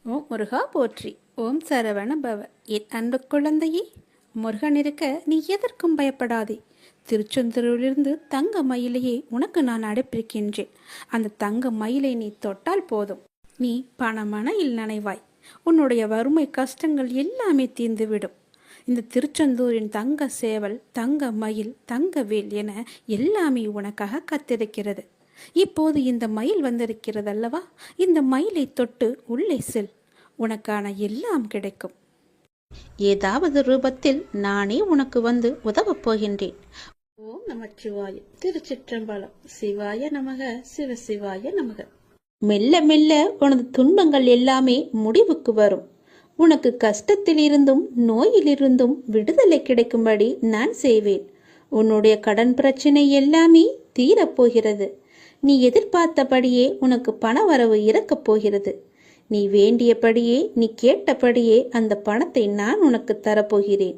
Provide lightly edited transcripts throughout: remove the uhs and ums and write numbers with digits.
ஓம் முருகா போற்றி. ஓம் சரவண பவ. என் அன்பு குழந்தையே, முருகன் இருக்க நீ எதற்கும் பயப்படாதே. திருச்செந்தூரிலிருந்து தங்க மயிலையே உனக்கு நான் அனுப்பியிருக்கின்றேன். அந்த தங்க மயிலை நீ தொட்டால் போதும், நீ பணமனையில் நனைவாய். உன்னுடைய வறுமை கஷ்டங்கள் எல்லாமே தீர்ந்துவிடும். இந்த திருச்செந்தூரின் தங்க சேவல், தங்க மயில், தங்க வேல் என எல்லாமே உனக்காக காத்திருக்கிறது. இப்போது இந்த மயில் வந்திருக்கிறது அல்லவா? இந்த மயிலை தொட்டு உள்ளே செல், உனக்கான எல்லாம் கிடைக்கும். ஏதாவது ரூபத்தில் நானே உனக்கு வந்து உதவப் போகின்றேன். ஓம் நமச்சிவாய. திருச்சிற்றம்பலம். சிவாய நமக, சிவ சிவாய நமக. மெல்ல மெல்ல உனது துன்பங்கள் எல்லாமே முடிவுக்கு வரும். உனக்கு கஷ்டத்திலிருந்தும் நோயிலிருந்தும் விடுதலை கிடைக்கும்படி நான் செய்வேன். உன்னுடைய கடன் பிரச்சனை எல்லாமே தீரப்போகிறது. நீ எதிர்பார்த்தபடியே உனக்கு பண வரவு இறக்கப் போகிறது. நீ வேண்டியபடியே, நீ கேட்டபடியே அந்த பணத்தை நான் உனக்கு தரப்போகிறேன்.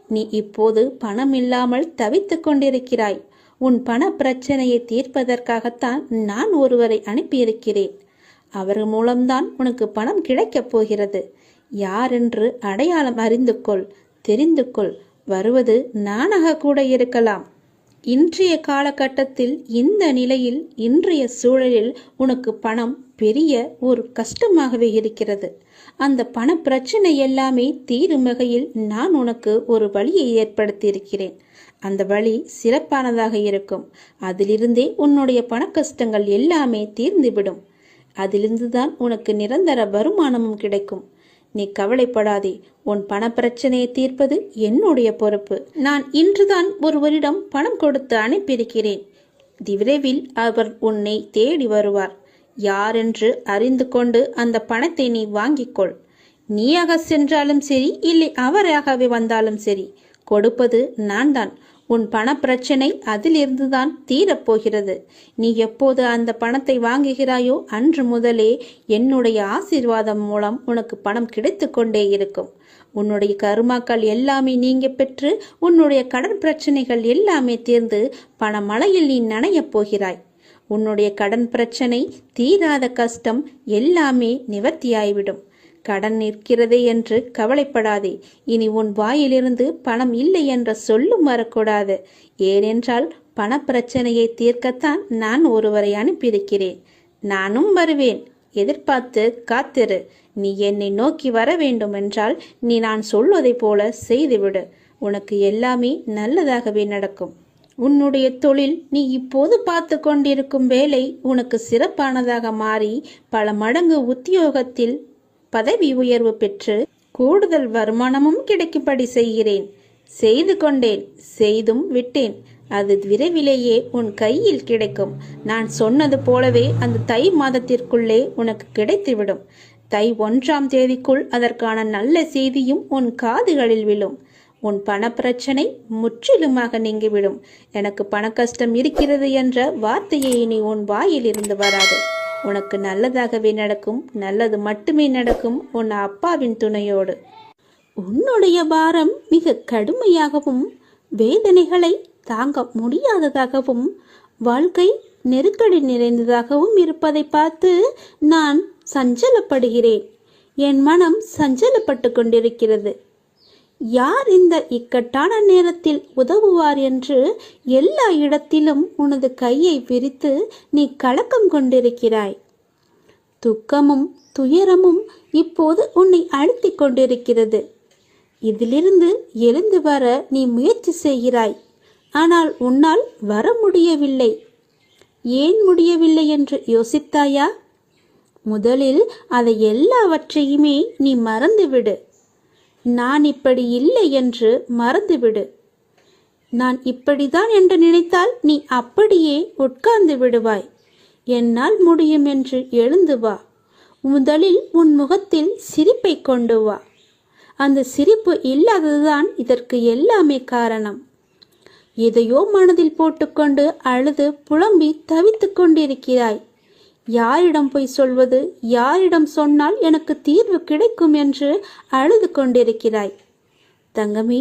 நீ இப்போது பணம் இல்லாமல் தவித்து கொண்டிருக்கிறாய். உன் பண பிரச்சனையை தீர்ப்பதற்காகத்தான் நான் ஒருவரை அனுப்பியிருக்கிறேன். அவர் மூலம்தான் உனக்கு பணம் கிடைக்கப் போகிறது. யாரென்று அடையாளம் அறிந்து கொள், தெரிந்து கொள். வருவது நானாக கூட இருக்கலாம். இன்றைய காலகட்டத்தில், இந்த நிலையில், இன்றைய சூழலில் உனக்கு பணம் பெரிய ஒரு கஷ்டமாகவே இருக்கிறது. அந்த பண பிரச்சனை எல்லாமே தீரும் வகையில் நான் உனக்கு ஒரு வழியை ஏற்படுத்தியிருக்கிறேன். அந்த வழி சிறப்பானதாக இருக்கும். அதிலிருந்தே உன்னுடைய பண கஷ்டங்கள் எல்லாமே தீர்ந்துவிடும். அதிலிருந்துதான் உனக்கு நிரந்தர வருமானமும் கிடைக்கும். நீ கவலைப்படாதே. உன் பண பிரச்சனையை தீர்ப்பது என்னுடைய பொறுப்பு. நான் இன்றுதான் ஒருவரிடம் பணம் கொடுத்து அனுப்பியிருக்கிறேன். விரைவில் அவர் உன்னை தேடி வருவார். யாரென்று அறிந்து கொண்டு அந்த பணத்தை நீ வாங்கிக்கொள். நீயாக சென்றாலும் சரி, இல்லை அவராகவே வந்தாலும் சரி, கொடுப்பது நான் தான். உன் பண பிரச்சனை அதிலிருந்துதான் தீரப்போகிறது. நீ எப்போது அந்த பணத்தை வாங்குகிறாயோ அன்று முதலே என்னுடைய ஆசீர்வாதம் மூலம் உனக்கு பணம் கிடைத்து கொண்டே இருக்கும். உன்னுடைய கருமாக்கள் எல்லாமே நீங்க பெற்று, உன்னுடைய கடன் பிரச்சனைகள் எல்லாமே தீர்ந்து பணமழையில் நீ நனையப் போகிறாய். உன்னுடைய கடன் பிரச்சனை, தீராத கஷ்டம் எல்லாமே நிவர்த்தியாய்விடும். கடன் நிற்கிறதே என்று கவலைப்படாதே. இனி உன் வாயிலிருந்து பணம் இல்லை என்ற சொல்லும் வரக்கூடாது. ஏனென்றால் பண பிரச்சனையை தீர்க்கத்தான் நான் ஒருவரை அனுப்பியிருக்கிறேன். நானும் வருவேன். எதிர்பார்த்து காத்திரு. நீ என்னை நோக்கி வர வேண்டும் என்றால் நீ நான் சொல்வதை போல செய்துவிடு. உனக்கு எல்லாமே நல்லதாகவே நடக்கும். உன்னுடைய தொழில், நீ இப்போது பார்த்து கொண்டிருக்கும் வேலை உனக்கு சிறப்பானதாக மாறி பல மடங்கு உத்தியோகத்தில் பதவி உயர்வு பெற்று கூடுதல் வருமானமும் கிடைக்கும்படி செய்கிறேன். செய்து கொண்டேன், செய்தும் விட்டேன். அது விரைவிலேயே உன் கையில் கிடைக்கும். நான் சொன்னது போலவே அந்த தை மாதத்திற்குள்ளே உனக்கு கிடைத்துவிடும். தை 1ஆம் தேதிக்குள் அதற்கான நல்ல செய்தியும் உன் காதுகளில் விழும். உன் பண பிரச்சனை முற்றிலுமாக நீங்கிவிடும். எனக்கு பண கஷ்டம் இருக்கிறது என்ற வார்த்தையை இனி உன் வாயில் இருந்து வராது. உனக்கு நல்லதாகவே நடக்கும். நல்லது மட்டுமே நடக்கும், உன் அப்பாவின் துணையோடு. உன்னுடைய பாரம் மிக கடுமையாகவும், வேதனைகளை தாங்க முடியாததாகவும், வாழ்க்கை நெருக்கடி நிறைந்ததாகவும் இருப்பதை பார்த்து நான் சஞ்சலப்படுகிறேன். என் மனம் சஞ்சலப்பட்டு கொண்டிருக்கிறது. யார் இந்த இக்கட்டான நேரத்தில் உதவுவார் என்று எல்லா இடத்திலும் உனது கையை விரித்து நீ கலக்கம் கொண்டிருக்கிறாய். துக்கமும் துயரமும் இப்போது உன்னை அழுத்திக் கொண்டிருக்கிறது. இதிலிருந்து எழுந்து வர நீ முயற்சி செய்கிறாய். ஆனால் உன்னால் வர முடியவில்லை. ஏன் முடியவில்லை என்று யோசித்தாயா? முதலில் அதை எல்லாவற்றையுமே நீ மறந்துவிடு. நான் இப்படி இல்லை என்று மறந்துவிடு. நான் இப்படிதான் என்று நினைத்தால் நீ அப்படியே உட்கார்ந்து விடுவாய். என்னால் முடியும் என்று எழுந்து வா. முதலில் உன் முகத்தில் சிரிப்பை கொண்டு வா. அந்த சிரிப்பு இல்லாததுதான் இதற்கு எல்லாமே காரணம். எதையோ மனதில் போட்டுக்கொண்டு அழுது புலம்பி தவித்து கொண்டிருக்கிறாய். யாரிடம் போய் சொல்வது, யாரிடம் சொன்னால் எனக்கு தீர்வு கிடைக்கும் என்று அழுது கொண்டிருக்கிறாய். தங்கமே,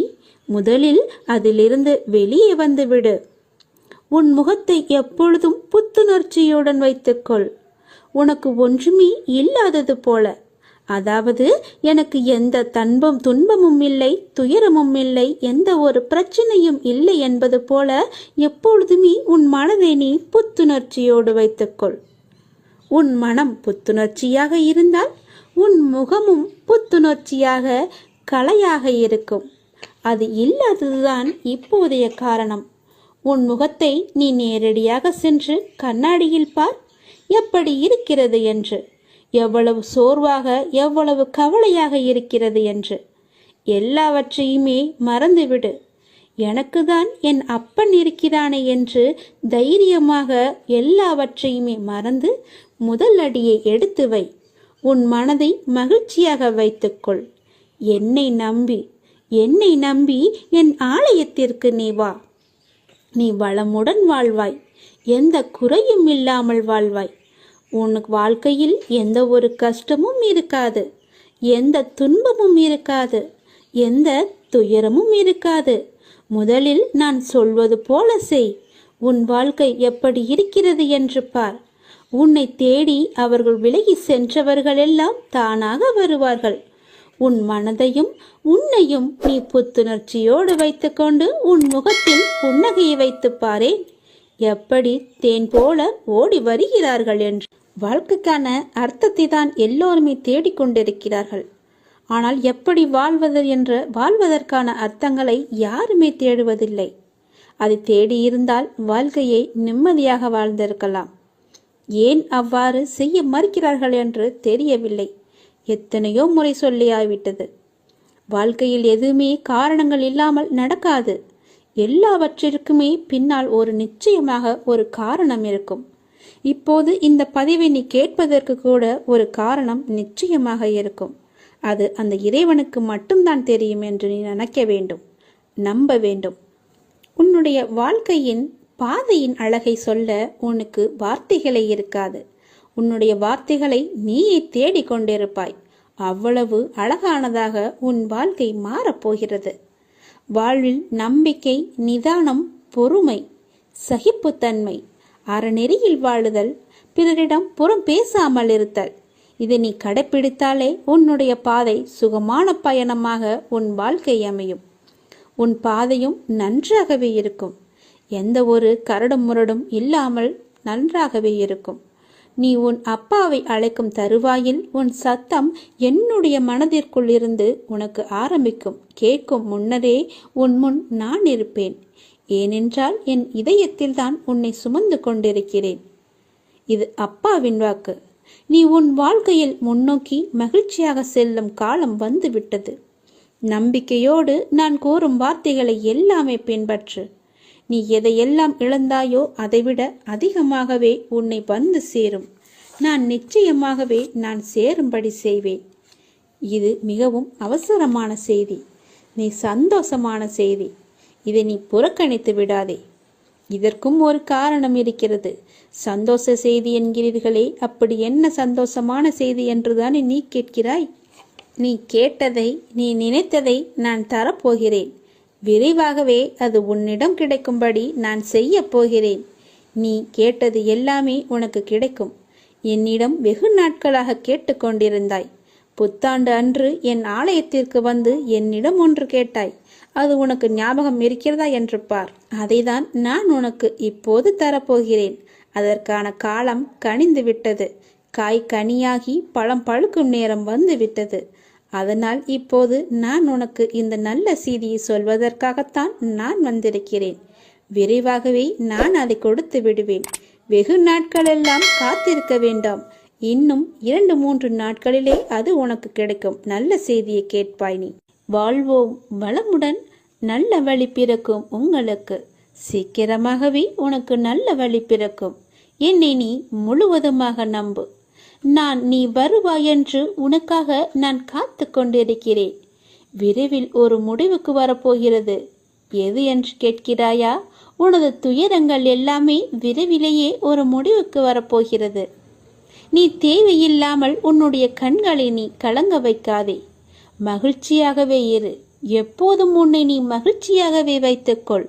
முதலில் அதிலிருந்து வெளியே வந்துவிடு. உன் முகத்தை எப்பொழுதும் புத்துணர்ச்சியுடன் வைத்துக்கொள். உனக்கு ஒன்றுமே இல்லாதது போல. அதாவது எனக்கு எந்த துன்பமும் இல்லை, துயரமும் இல்லை, எந்த ஒரு பிரச்சனையும் இல்லை என்பது போல எப்பொழுதுமே உன் மனதை நீ புத்துணர்ச்சியோடு வைத்துக்கொள். உன் மனம் புத்துணர்ச்சியாக இருந்தால் உன் முகமும் புத்துணர்ச்சியாக கலையாக இருக்கும். அது இல்லாததுதான் இப்போதைய காரணம். உன் முகத்தை நீ நேரடியாக சென்று கண்ணாடியில் பார், எப்படி இருக்கிறது என்று, எவ்வளவு சோர்வாக எவ்வளவு கவலையாக இருக்கிறது என்று. எல்லாவற்றையுமே மறந்துவிடு. எனக்கு தான் என் அப்பன் இருக்கிறானே என்று தைரியமாக எல்லாவற்றையுமே மறந்து முதல் அடியை எடுத்து வை. உன் மனதை மகிழ்ச்சியாக வைத்துக்கொள். என்னை நம்பி என் ஆலயத்திற்கு நீ வா. நீ வளமுடன் வாழ்வாய், எந்த குறையும் இல்லாமல் வாழ்வாய். உனக்கு வாழ்க்கையில் எந்த ஒரு கஷ்டமும் இருக்காது, எந்த துன்பமும் இருக்காது, எந்த துயரமும் இருக்காது. முதலில் நான் சொல்வது போல செய். உன் வாழ்க்கை எப்படி இருக்கிறது என்று பார். உன்னை தேடி அவர்கள் விலகி சென்றவர்களெல்லாம் தானாக வருவார்கள். உன் மனதையும் உன்னையும் நீ புத்துணர்ச்சியோடு வைத்துக்கொண்டு உன் முகத்தில் புன்னகையை வைத்து பாரேன், எப்படி தேன் போல ஓடி வருகிறார்கள் என்று. வாழ்க்கைக்கான அர்த்தத்தை தான் எல்லோருமே தேடிக்கொண்டிருக்கிறார்கள். ஆனால் எப்படி வாழ்வதற்கான அர்த்தங்களை யாருமே தேடுவதில்லை. அதை தேடியிருந்தால் வாழ்க்கையை நிம்மதியாக வாழ்ந்திருக்கலாம். ஏன் அவ்வாறு செய்ய மறுக்கிறார்கள் என்று தெரியவில்லை. எத்தனையோ முறை சொல்லியாய்விட்டது. வாழ்க்கையில் எதுவுமே காரணங்கள் இல்லாமல் நடக்காது. எல்லாவற்றிற்குமே பின்னால் நிச்சயமாக ஒரு காரணம் இருக்கும். இப்போது இந்த பதிவை நீ கேட்பதற்கு கூட ஒரு காரணம் நிச்சயமாக இருக்கும். அது அந்த இறைவனுக்கு மட்டும்தான் தெரியும் என்று நீ நினைக்க வேண்டும், நம்ப வேண்டும். உன்னுடைய வாழ்க்கையின் பாதையின் அழகை சொல்ல உனக்கு வார்த்தைகளே இருக்காது. உன்னுடைய வார்த்தைகளை நீயே தேடிக்கொண்டிருப்பாய். அவ்வளவு அழகானதாக உன் வாழ்க்கை மாறப்போகிறது. வாழ்வில் நம்பிக்கை, நிதானம், பொறுமை, சகிப்புத்தன்மை, அறநெறியில் வாழுதல், பிறரிடம் புறம் பேசாமல் இருத்தல், இதை நீ கடைப்பிடித்தாலே உன்னுடைய பாதை சுகமான பயணமாக உன் வாழ்க்கை அமையும். உன் பாதையும் நன்றாகவே இருக்கும். எந்த ஒரு கரடும் முரடும் இல்லாமல் நன்றாகவே இருக்கும். நீ உன் அப்பாவை அழைக்கும் தருவாயில் உன் சத்தம் என்னுடைய மனதிற்குள் இருந்து உனக்கு ஆரம்பிக்கும். கேட்கும் முன்னரே உன் முன் நான் இருப்பேன். ஏனென்றால் என் இதயத்தில் தான் உன்னை சுமந்து கொண்டிருக்கிறேன். இது அப்பாவின் வாக்கு. நீ உன் வாழ்க்கையில் முன்னோக்கி மகிழ்ச்சியாக செல்லும் காலம் வந்து விட்டது. நம்பிக்கையோடு நான் கூறும் வார்த்தைகளை எல்லாமே பின்பற்று. நீ எதையெல்லாம் இழந்தாயோ அதைவிட அதிகமாகவே உன்னை வந்து சேரும். நான் நிச்சயமாகவே நான் சேரும்படி செய்வேன். இது மிகவும் அவசரமான செய்தி, நீ சந்தோஷமான செய்தி. இதை நீ புறக்கணித்து விடாதே. இதற்கும் ஒரு காரணம் இருக்கிறது. சந்தோஷ செய்தி என்கிறீர்களே, அப்படி என்ன சந்தோஷமான செய்தி என்றுதானே நீ கேட்கிறாய்? நீ கேட்டதை, நீ நினைத்ததை நான் தரப்போகிறேன். விரைவாகவே அது உன்னிடம் கிடைக்கும்படி நான் செய்ய போகிறேன். நீ கேட்டது எல்லாமே உனக்கு கிடைக்கும். என்னிடம் வெகு நாட்களாக கேட்டுக்கொண்டிருந்தாய். புத்தாண்டு அன்று என் ஆலயத்திற்கு வந்து என்னிடம் ஒன்று கேட்டாய். அது உனக்கு ஞாபகம் இருக்கிறதா என்று பார். அதைதான் நான் உனக்கு இப்போது தரப்போகிறேன். அதற்கான காலம் கனிந்து விட்டது. காய் கனியாகி பழம் பழுக்கும் நேரம் வந்து விட்டது. அதனால் இப்போது நான் உனக்கு இந்த நல்ல செய்தியை சொல்வதற்காகத்தான் நான் வந்திருக்கிறேன். விரைவாகவே நான் அதை கொடுத்து விடுவேன். வெகு நாட்களெல்லாம் காத்திருக்க வேண்டாம். இன்னும் 2-3 நாட்களிலே அது உனக்கு கிடைக்கும். நல்ல செய்தியை கேட்பாய் நீ. வாழ்வோம் வளமுடன். நல்ல வழி பிறக்கும் உங்களுக்கு. சீக்கிரமாகவே உனக்கு நல்ல வழி பிறக்கும். என்னை நீ முழுவதுமாக நம்பு. நீ வருவாய் என்று உனக்காக நான் காத்து கொண்டிருக்கிறேன். விரைவில் ஒரு முடிவுக்கு வரப்போகிறது. எது என்று கேட்கிறாயா? உனது துயரங்கள் எல்லாமே விரைவிலேயே ஒரு முடிவுக்கு வரப்போகிறது. நீ தேவையில்லாமல் உன்னுடைய கண்களை நீ கலங்க வைக்காதே. மகிழ்ச்சியாகவே இரு. எப்போதும் உன்னை நீ மகிழ்ச்சியாகவே வைத்துக்கொள்.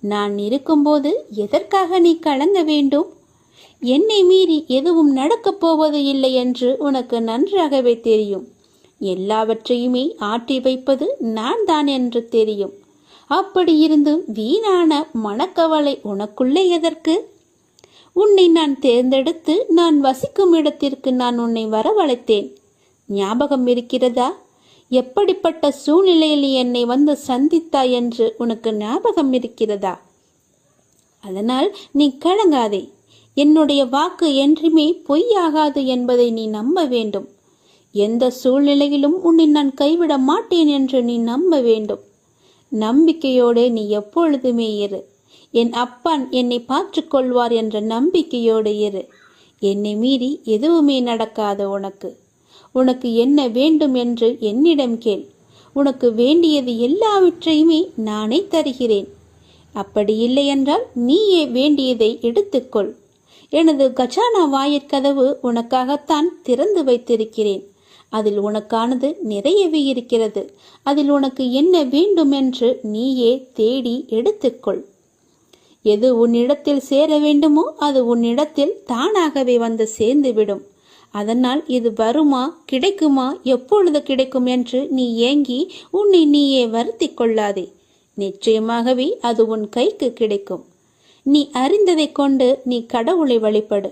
நான் இருக்கும்போது எதற்காக நீ கலங்க வேண்டும்? என்னை மீறி எதுவும் நடக்கப் போவது இல்லை என்று உனக்கு நன்றாகவே தெரியும். எல்லாவற்றையுமே ஆற்றி வைப்பது நான் தான் என்று தெரியும். அப்படி இருந்தும் வீணான மனக்கவலை உனக்குள்ளே எதற்கு? உன்னை நான் தேர்ந்தெடுத்து நான் வசிக்கும் இடத்திற்கு நான் உன்னை வரவழைத்தேன். ஞாபகம் இருக்கிறதா? எப்படிப்பட்ட சூழ்நிலையில் என்னை வந்து சந்தித்தாய் என்று உனக்கு ஞாபகம் இருக்கிறதா? அதனால் நீ கலங்காதே. என்னுடைய வாக்கு என்றுமே பொய்யாகாது என்பதை நீ நம்ப வேண்டும். எந்த சூழ்நிலையிலும் உன்னை நான் கைவிட மாட்டேன் என்று நீ நம்ப வேண்டும். நம்பிக்கையோடு நீ எப்பொழுதுமே இரு. என் அப்பன் என்னை பார்த்து கொள்வார் என்ற நம்பிக்கையோடு இரு. என்னை மீறி எதுவுமே நடக்காது. உனக்கு என்ன வேண்டும் என்று என்னிடம் கேள். உனக்கு வேண்டியது எல்லாவற்றையுமே நானே தருகிறேன். அப்படி இல்லை என்றால் நீயே வேண்டியதை எடுத்துக்கொள். எனது கஜானா வாயிற்கதவு உனக்காகத்தான் திறந்து வைத்திருக்கிறேன். அதில் உனக்கானது நிறையவே இருக்கிறது. அதில் உனக்கு என்ன வேண்டும் என்று நீயே தேடி எடுத்துக்கொள். எது உன்னிடத்தில் சேர வேண்டுமோ அது உன்னிடத்தில் தானாகவே வந்து சேர்ந்துவிடும். அதனால் இது வருமா, கிடைக்குமா, எப்பொழுது கிடைக்கும் என்று நீ ஏங்கி உன்னை நீயே வருத்தி கொள்ளாதே. நிச்சயமாகவே அது உன் கைக்கு கிடைக்கும். நீ அறிந்ததை கொண்டு நீ கடவுளை வழிபடு.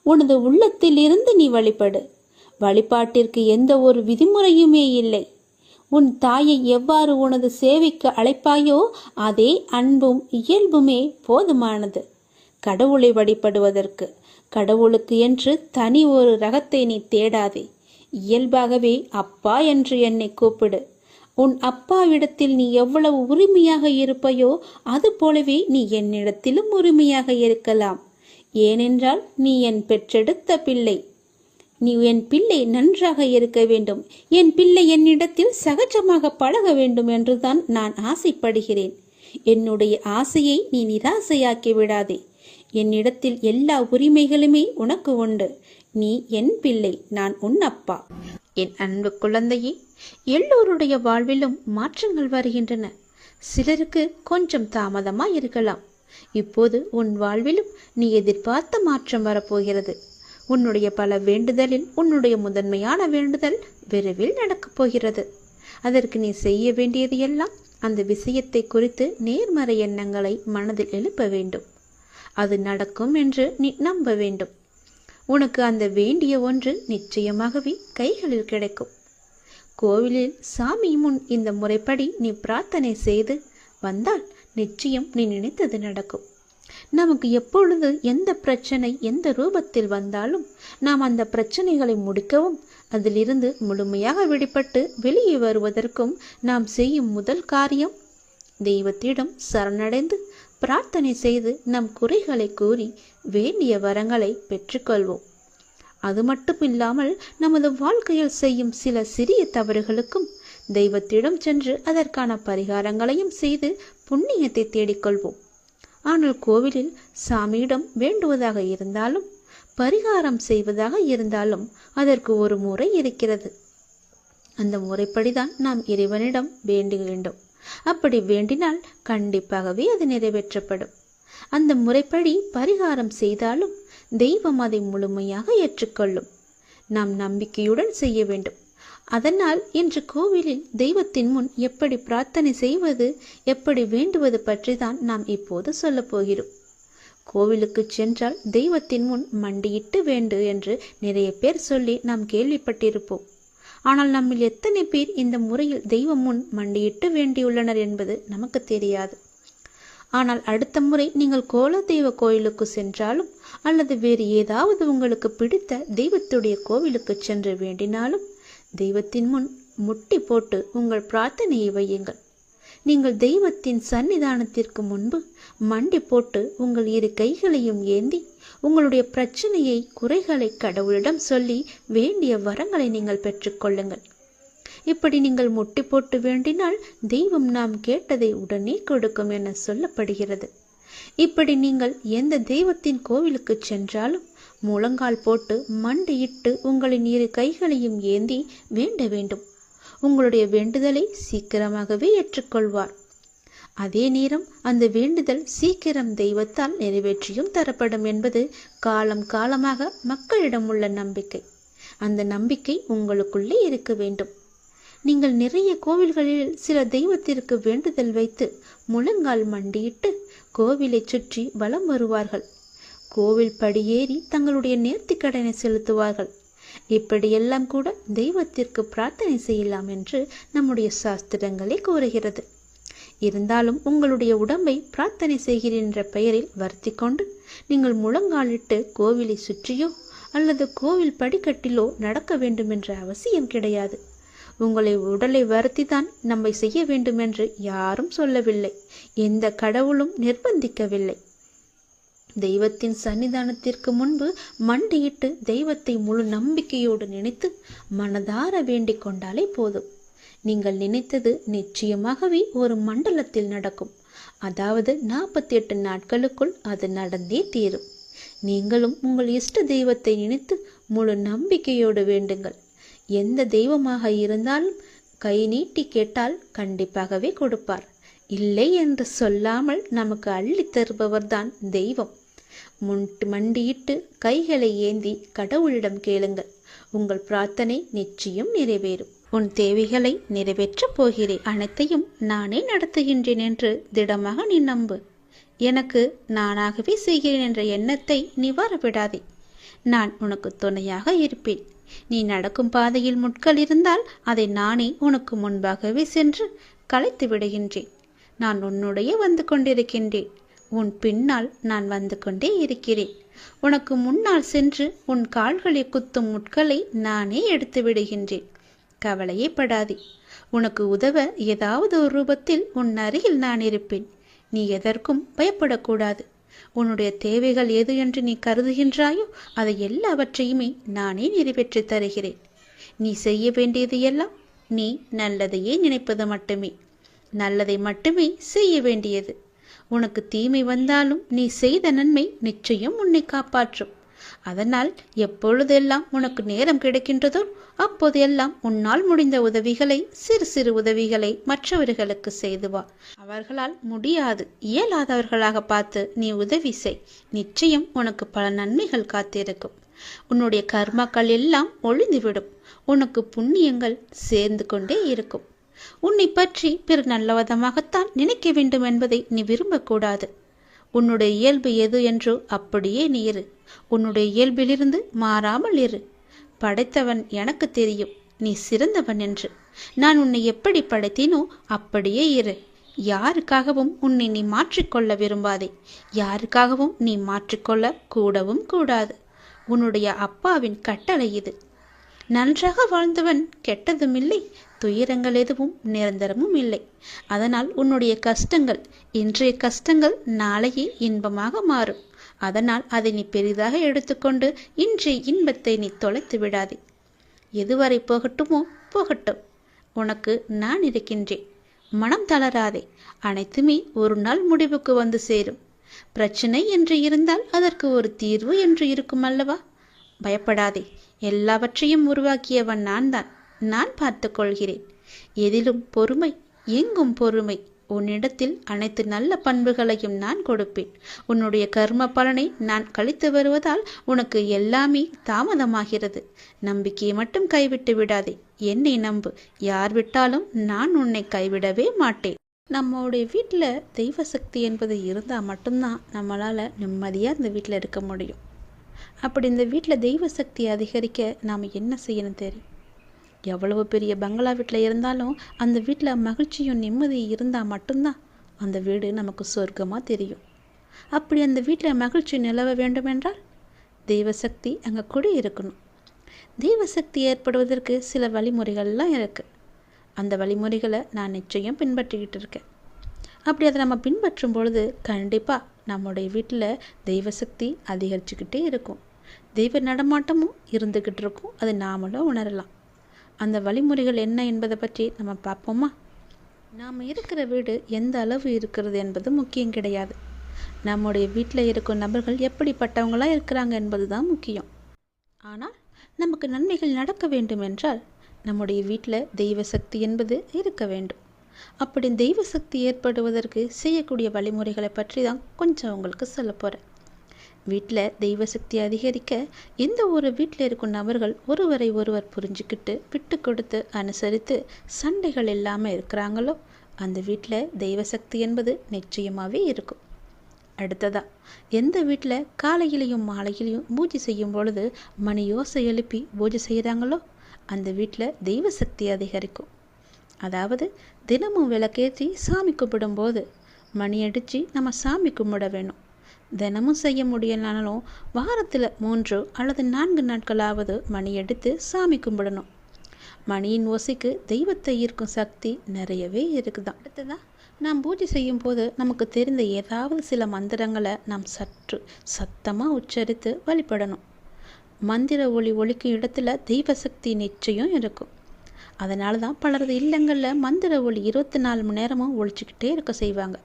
உனது உள்ளத்தில் இருந்து நீ வழிபடு. வழிபாட்டிற்கு எந்த ஒரு விதிமுறையுமே இல்லை. உன் தாயை எவ்வாறு உனது சேவைக்கு அழைப்பாயோ அதே அன்பும் இயல்புமே போதுமானது கடவுளை வழிபடுவதற்கு. கடவுளுக்கு என்று தனி ஒரு ரகத்தை நீ தேடாதே. இயல்பாகவே அப்பா என்று என்னை கூப்பிடு. உன் அப்பாவிடத்தில் நீ எவ்வளவு உரிமையாக இருப்பையோ அது போலவே நீ என்னிடத்திலும் உரிமையாக இருக்கலாம். ஏனென்றால் நீ என் பெற்றெடுத்த பிள்ளை. நீ என் பிள்ளை நன்றாக இருக்க வேண்டும். என் பிள்ளை என்னிடத்தில் சகஜமாக பழக வேண்டும் என்றுதான் நான் ஆசைப்படுகிறேன். என்னுடைய ஆசையை நீ நிராசையாக்கி விடாதே. என்னிடத்தில் எல்லா உரிமைகளுமே உனக்கு உண்டு. நீ என் பிள்ளை, நான் உன் அப்பா. என் அன்பு குழந்தையே, எல்லோருடைய வாழ்விலும் மாற்றங்கள் வருகின்றன. சிலருக்கு கொஞ்சம் தாமதமாய் இருக்கலாம். இப்போது உன் வாழ்விலும் நீ எதிர்பார்த்த மாற்றம் வரப்போகிறது. உன்னுடைய பல வேண்டுதலில் உன்னுடைய முதன்மையான வேண்டுதல் விரைவில் நடக்கப் போகிறது. அதற்கு நீ செய்ய வேண்டியது எல்லாம் அந்த விஷயத்தை குறித்து நேர்மறை எண்ணங்களை மனதில் எழுப்ப வேண்டும். அது நடக்கும் என்று நீ நம்ப வேண்டும். உனக்கு அந்த வேண்டிய ஒன்று நிச்சயமாகவே கைகளில் கிடைக்கும். கோவிலில் சாமி முன் இந்த முறைப்படி நீ பிரார்த்தனை செய்து வந்தால் நிச்சயம் நீ நினைத்தது நடக்கும். நமக்கு எப்பொழுது எந்த பிரச்சனை எந்த ரூபத்தில் வந்தாலும் நாம் அந்த பிரச்சனைகளை முடிக்கவும் அதிலிருந்து முழுமையாக விடுபட்டு வெளியே வருவதற்கும் நாம் செய்யும் முதல் காரியம் தெய்வத்திடம் சரணடைந்து பிரார்த்தனை செய்து நம் குறைகளை கூறி வேண்டிய வரங்களை பெற்றுக்கொள்வோம். அது மட்டுமில்லாமல் நமது வாழ்க்கையில் செய்யும் சில சிறிய தவறுகளுக்கும் தெய்வத்திடம் சென்று அதற்கான பரிகாரங்களையும் செய்து புண்ணியத்தை தேடிக்கொள்வோம். ஆனால் கோவிலில் சாமியிடம் வேண்டுவதாக இருந்தாலும் பரிகாரம் செய்வதாக இருந்தாலும் அதற்கு ஒரு முறை இருக்கிறது. அந்த முறைப்படிதான் நாம் இறைவனிடம் வேண்ட வேண்டும். அப்படி வேண்டினால் கண்டிப்பாகவே அது நிறைவேற்றப்படும். அந்த முறைப்படி பரிகாரம் செய்தாலும் தெய்வம் அதை முழுமையாக ஏற்றுக்கொள்ளும். நாம் நம்பிக்கையுடன் செய்ய வேண்டும். அதனால் இன்று கோவிலில் தெய்வத்தின் முன் எப்படி பிரார்த்தனை செய்வது, எப்படி வேண்டுவது பற்றி தான் நாம் இப்போது சொல்ல போகிறோம். கோவிலுக்கு சென்றால் தெய்வத்தின் முன் மண்டியிட்டு வேண்டு என்று நிறைய பேர் சொல்லி நாம் கேள்விப்பட்டிருப்போம். ஆனால் நம்மில் எத்தனை பேர் இந்த முறையில் தெய்வம் முன் மண்டியிட்டு வேண்டியுள்ளனர் என்பது நமக்கு தெரியாது. ஆனால் அடுத்த முறை நீங்கள் கோலதெய்வ கோயிலுக்கு சென்றாலும் அல்லது வேறு ஏதாவது உங்களுக்கு பிடித்த தெய்வத்துடைய கோவிலுக்கு சென்று வேண்டினாலும் தெய்வத்தின் முன் முட்டி போட்டு உங்கள் பிரார்த்தனையை வையுங்கள். நீங்கள் தெய்வத்தின் சன்னிதானத்திற்கு முன்பு மண்டி போட்டு உங்கள் இரு கைகளையும் ஏந்தி உங்களுடைய பிரச்சனையை குறைகளை கடவுளிடம் சொல்லி வேண்டிய வரங்களை நீங்கள் பெற்றுக்கொள்ளுங்கள். இப்படி நீங்கள் முட்டி போட்டு வேண்டினால் தெய்வம் நாம் கேட்டதை உடனே கொடுக்கும் என சொல்லப்படுகிறது. இப்படி நீங்கள் எந்த தெய்வத்தின் கோவிலுக்கு சென்றாலும் முழங்கால் போட்டு மண்டியிட்டு உங்களின் இரு கைகளையும் ஏந்தி வேண்ட வேண்டும். உங்களுடைய வேண்டுதலை சீக்கிரமாகவே ஏற்றுக்கொள்வார். அதே நேரம் அந்த வேண்டுதல் சீக்கிரம் தெய்வத்தால் நிறைவேற்றியும் தரப்படும் என்பது காலம் காலமாக மக்களிடம் உள்ள நம்பிக்கை. அந்த நம்பிக்கை உங்களுக்குள்ளே இருக்க வேண்டும். நீங்கள் நிறைய கோவில்களில் சில தெய்வத்திற்கு வேண்டுதல் வைத்து முழங்கால் மண்டியிட்டு கோவிலை சுற்றி வலம் வருவார்கள். கோவில் படியேறி தங்களுடைய நேர்த்திக்கடனை செலுத்துவார்கள். இப்படியெல்லாம் கூட தெய்வத்திற்கு பிரார்த்தனை செய்யலாம் என்று நம்முடைய சாஸ்திரங்களே கூறுகிறது. இருந்தாலும் உங்களுடைய உடம்பை பிரார்த்தனை செய்கிறேன் என்ற பெயரில் வருத்தி கொண்டு நீங்கள் முழங்காலிட்டு கோவிலை சுற்றியோ அல்லது கோவில் படிக்கட்டிலோ நடக்க வேண்டும் என்ற அவசியம் கிடையாது. உங்களை உடலை வருத்திதான் நம்மை செய்ய வேண்டும் என்று யாரும் சொல்லவில்லை. எந்த கடவுளும் நிர்பந்திக்கவில்லை. தெய்வத்தின் சன்னிதானத்திற்கு முன்பு மண்டியிட்டு தெய்வத்தை முழு நம்பிக்கையோடு நினைத்து மனதார வேண்டிக் கொண்டாலே போதும். நீங்கள் நினைத்தது நிச்சயமாகவே ஒரு மண்டலத்தில் நடக்கும். அதாவது 48 நாட்களுக்குள் அது நடந்தே தீரும். நீங்களும் உங்கள் இஷ்ட தெய்வத்தை நினைத்து முழு நம்பிக்கையோடு வேண்டுங்கள். எந்த தெய்வமாக இருந்தாலும் கை நீட்டி கேட்டால் கண்டிப்பாகவே கொடுப்பார். இல்லை என்று சொல்லாமல் நமக்கு அள்ளி தருபவர்தான் தெய்வம். மண்டியிட்டு கைகளை ஏந்தி கடவுளிடம் கேளுங்கள். உங்கள் பிரார்த்தனை நிச்சயம் நிறைவேறும். உன் தேவைகளை நிறைவேற்றப் போகிறேன். அனைத்தையும் நானே நடத்துகின்றேன் என்று திடமாக நீ நம்பு. எனக்கு நானாகவே செய்கிறேன் என்ற எண்ணத்தை நீ வரவிடாதே. நான் உனக்கு துணையாக இருப்பேன். நீ நடக்கும் பாதையில் முட்கள் இருந்தால் அதை நானே உனக்கு முன்பாகவே சென்று களைத்து விடுகின்றேன். நான் உன்னுடைய வந்து கொண்டிருக்கின்றேன். உன் பின்னால் நான் வந்து கொண்டே இருக்கிறேன். உனக்கு முன்னால் சென்று உன் கால்களை குத்தும் முட்களை நானே எடுத்து விடுகின்றேன். கவலையே படாதே. உனக்கு உதவ ஏதாவது ஒரு ரூபத்தில் உன் அருகில் நான் இருப்பேன். நீ எதற்கும் பயப்படக்கூடாது. உன்னுடைய தேவைகள் எது என்று நீ கருதுகின்றாயோ அதை எல்லாவற்றையுமே நானே நிறைவேற்றி தருகிறேன். நீ செய்ய வேண்டியது எல்லாம் நீ நல்லதையே நினைப்பது மட்டுமே. நல்லதை மட்டுமே செய்ய வேண்டியது. உனக்கு தீமை வந்தாலும் நீ செய்த நன்மை நிச்சயம் உன்னை காப்பாற்றும். அதனால் எப்பொழுதெல்லாம் உனக்கு நேரம் கிடைக்கின்றதோ அப்போதெல்லாம் உன்னால் முடிந்த உதவிகளை, சிறு சிறு உதவிகளை மற்றவர்களுக்கு செய்து வா. அவர்களால் முடியாது, இயலாதவர்களாக பார்த்து நீ உதவி செய். நிச்சயம் உனக்கு பல நன்மைகள் காத்திருக்கும். உன்னுடைய கர்மாக்கள் எல்லாம் ஒழிந்துவிடும். உனக்கு புண்ணியங்கள் சேர்ந்து கொண்டே இருக்கும். உன்னை பற்றி பிற நல்லவிதமாகத்தான் நினைக்க வேண்டும் என்பதை நீ விரும்பக்கூடாது. உன்னுடைய இயல்பு எது என்றோ அப்படியே நீ இரு. உன்னுடைய இயல்பிலிருந்து மாறாமல் இரு. படைத்தவன் எனக்கு தெரியும் நீ சிறந்தவன் என்று. நான் உன்னை எப்படி படைத்தேனோ அப்படியே இரு. யாருக்காகவும் உன்னை நீ மாற்றிக்கொள்ள விரும்பாதே. யாருக்காகவும் நீ மாற்றிக்கொள்ள கூடவும் கூடாது. உன்னுடைய அப்பாவின் கட்டளை இது. நன்றாக வாழ்ந்தவன் கெட்டதும் இல்லை, துயரங்கள் எதுவும் நிரந்தரமும் இல்லை. அதனால் உன்னுடைய கஷ்டங்கள், இன்றைய கஷ்டங்கள் நாளையே இன்பமாக மாறும். அதனால் அதை நீ பெரிதாக எடுத்துக்கொண்டு இன்றைய இன்பத்தை நீ தொலைத்து விடாதே. எதுவரை போகட்டுமோ போகட்டும். உனக்கு நான் இருக்கின்றேன். மனம் தளராதே. அனைத்துமே ஒரு நாள் முடிவுக்கு வந்து சேரும். பிரச்சனை என்று இருந்தால் அதற்கு ஒரு தீர்வு என்று இருக்கும் அல்லவா? பயப்படாதே. எல்லாவற்றையும் உருவாக்கியவன் நான் தான். நான் பார்த்து கொள்கிறேன். எதிலும் பொறுமை, எங்கும் பொறுமை. உன்னிடத்தில் அனைத்து நல்ல பண்புகளையும் நான் கொடுப்பேன். உன்னுடைய கர்ம பலனை நான் கழித்து வருவதால் உனக்கு எல்லாமே தாமதமாகிறது. நம்பிக்கையை மட்டும் கைவிட்டு விடாதே. என்னை நம்பு. யார் விட்டாலும் நான் உன்னை கைவிடவே மாட்டேன். நம்மளுடைய வீட்டில் தெய்வ சக்தி என்பது இருந்தால் மட்டும்தான் நம்மளால் நிம்மதியாக இந்த வீட்டில் இருக்க முடியும். அப்படி இந்த வீட்டில் தெய்வ சக்தி அதிகரிக்க நாம் என்ன செய்யணும் தெரியும்? எவ்வளவு பெரிய பங்களா வீட்டில் இருந்தாலும் அந்த வீட்டில் மகிழ்ச்சியும் நிம்மதியும் இருந்தால் மட்டும்தான் அந்த வீடு நமக்கு சொர்க்கமாக தெரியும். அப்படி அந்த வீட்டில் மகிழ்ச்சி நிலவ வேண்டுமென்றால் தெய்வசக்தி அங்கே கூட இருக்கணும். தெய்வசக்தி ஏற்படுவதற்கு சில வழிமுறைகள்லாம் இருக்குது. அந்த வழிமுறைகளை நான் நிச்சயம் பின்பற்றிக்கிட்டு இருக்கேன். அப்படி அதை நம்ம பின்பற்றும் பொழுது கண்டிப்பாக நம்முடைய வீட்டில் தெய்வசக்தி அதிகரிச்சுக்கிட்டே இருக்கும். தெய்வ நடமாட்டமும் இருந்துக்கிட்டு இருக்கும். அது நாமளும் உணரலாம். அந்த வழிமுறைகள் என்ன என்பதை பற்றி நம்ம பார்ப்போமா? நாம் இருக்கிற வீடு எந்த அளவு இருக்கிறது என்பது முக்கியம் கிடையாது. நம்முடைய வீட்டில் இருக்கும் நபர்கள் எப்படிப்பட்டவங்களாக இருக்கிறாங்க என்பது தான் முக்கியம். ஆனால் நமக்கு நன்மைகள் நடக்க வேண்டும் என்றால் நம்முடைய வீட்டில் தெய்வ சக்தி என்பது இருக்க வேண்டும். அப்படி தெய்வ சக்தி ஏற்படுவதற்கு செய்யக்கூடிய வழிமுறைகளை பற்றி தான் கொஞ்சம் உங்களுக்கு சொல்ல போகிறேன். வீட்டில் தெய்வ சக்தி அதிகரிக்க எந்த ஒரு வீட்டில் இருக்கும் நபர்கள் ஒருவரை ஒருவர் புரிஞ்சுக்கிட்டு விட்டு கொடுத்து அனுசரித்து சண்டைகள் இல்லாமல் இருக்கிறாங்களோ அந்த வீட்டில் தெய்வ சக்தி என்பது நிச்சயமாகவே இருக்கும். அடுத்ததா, எந்த வீட்டில் காலையிலையும் மாலையிலையும் பூஜை செய்யும் பொழுது மணி யோசை எழுப்பி பூஜை செய்கிறாங்களோ அந்த வீட்டில் தெய்வ சக்தி அதிகரிக்கும். அதாவது தினமும் விளக்கேற்றி சாமி கும்பிடும்போது மணி அடித்து நம்ம சாமி கும்பிட வேணும். தினமும் செய்ய முடியலனாலும் வாரத்தில் 3 அல்லது 4 நாட்களாவது மணி எடுத்து சாமி கும்பிடணும். மணியின் ஓசைக்கு தெய்வத்தை ஈர்க்கும் சக்தி நிறையவே இருக்குதான். அடுத்ததான், நாம் பூஜை செய்யும் போது நமக்கு தெரிந்த ஏதாவது சில மந்திரங்களை நாம் சற்று சத்தமாக உச்சரித்து வழிபடணும். மந்திர ஒளி ஒலிக்கும் இடத்துல தெய்வ சக்தி நிச்சயம் இருக்கும். அதனால தான் பலரது இல்லங்களில் மந்திர ஒளி 24 மணி நேரமும் ஒழிச்சுக்கிட்டே இருக்க செய்வாங்க.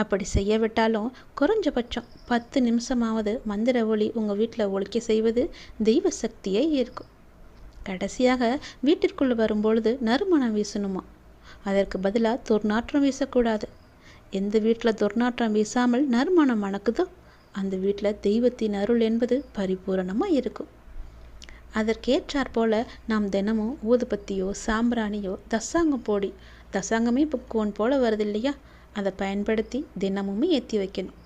அப்படி செய்ய விட்டாலும் குறைஞ்சபட்சம் 10 நிமிஷமாவது மந்திர ஒளி உங்கள் வீட்டில் ஒலிக்க செய்வது தெய்வ சக்தியை ஈர்க்கும். கடைசியாக, வீட்டிற்குள் வரும்பொழுது நறுமணம் வீசணுமா, அதற்கு பதிலாக துர்நாற்றம் வீசக்கூடாது. எந்த வீட்டில் துர்நாற்றம் வீசாமல் நறுமணம் மணக்குதோ அந்த வீட்டில் தெய்வத்தின் அருள் என்பது பரிபூரணமாக இருக்கும். அதற்கேற்றாற் போல நாம் தினமும் ஊதுபத்தியோ சாம்பிராணியோ தசாங்கம் போடி, தசாங்கமே இப்போ கோன் போல் வருது இல்லையா, அதை பயன்படுத்தி தினமுமே ஏற்றி வைக்கணும்.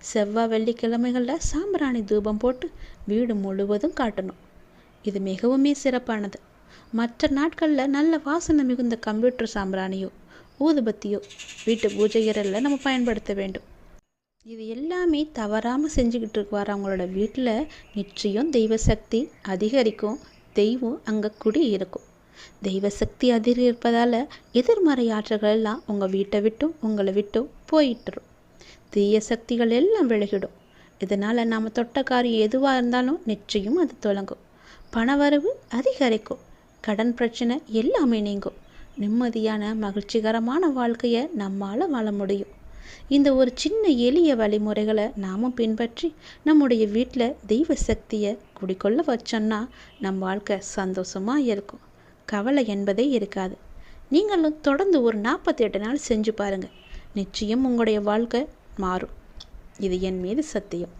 செவ்வாய் வெள்ளிக்கிழமைகளில் சாம்பிராணி தூபம் போட்டு வீடு முழுவதும் காட்டணும். இது மிகவுமே சிறப்பானது. மற்ற நாட்களில் நல்ல வாசனை மிகுந்த கம்ப்யூட்டர் சாம்பிராணியோ ஊதுபத்தியோ வீட்டு பூஜைகளில் நம்ம பயன்படுத்த வேண்டும். இது எல்லாமே தவறாமல் செஞ்சுக்கிட்டு வரவங்களோட வீட்டில் நிச்சயம் தெய்வ சக்தி அதிகரிக்கும். தெய்வம் அங்கே குடி இருக்கும். தெய்வ சக்தி அதிகரிப்பதால் எதிர்மறை ஆற்றல்கள் எல்லாம் உங்கள் வீட்டை விட்டும் உங்களை விட்டும் போயிட்டுரும். தீய சக்திகள் எல்லாம் விலகிடும். இதனால் நாம் தொட்ட காரியம் எதுவாக இருந்தாலும் நிச்சயம் அது தொடங்கும். பணவரவு அதிகரிக்கும். கடன் பிரச்சனை எல்லாமே நீங்கும். நிம்மதியான மகிழ்ச்சிகரமான வாழ்க்கையை நம்மால் வாழ முடியும். இந்த ஒரு சின்ன எளிய வழிமுறைகளை நாமும் பின்பற்றி நம்முடைய வீட்டில் தெய்வ சக்தியை குடிக்கொள்ள வச்சோன்னா நம் வாழ்க்கை சந்தோஷமாக இருக்கும். கவலை என்பதே இருக்காது. நீங்களும் தொடர்ந்து ஒரு 48 நாள் செஞ்சு பாருங்கள். நிச்சயம் உங்களுடைய வாழ்க்கை மாறும். இது என் மீது சத்தியம்.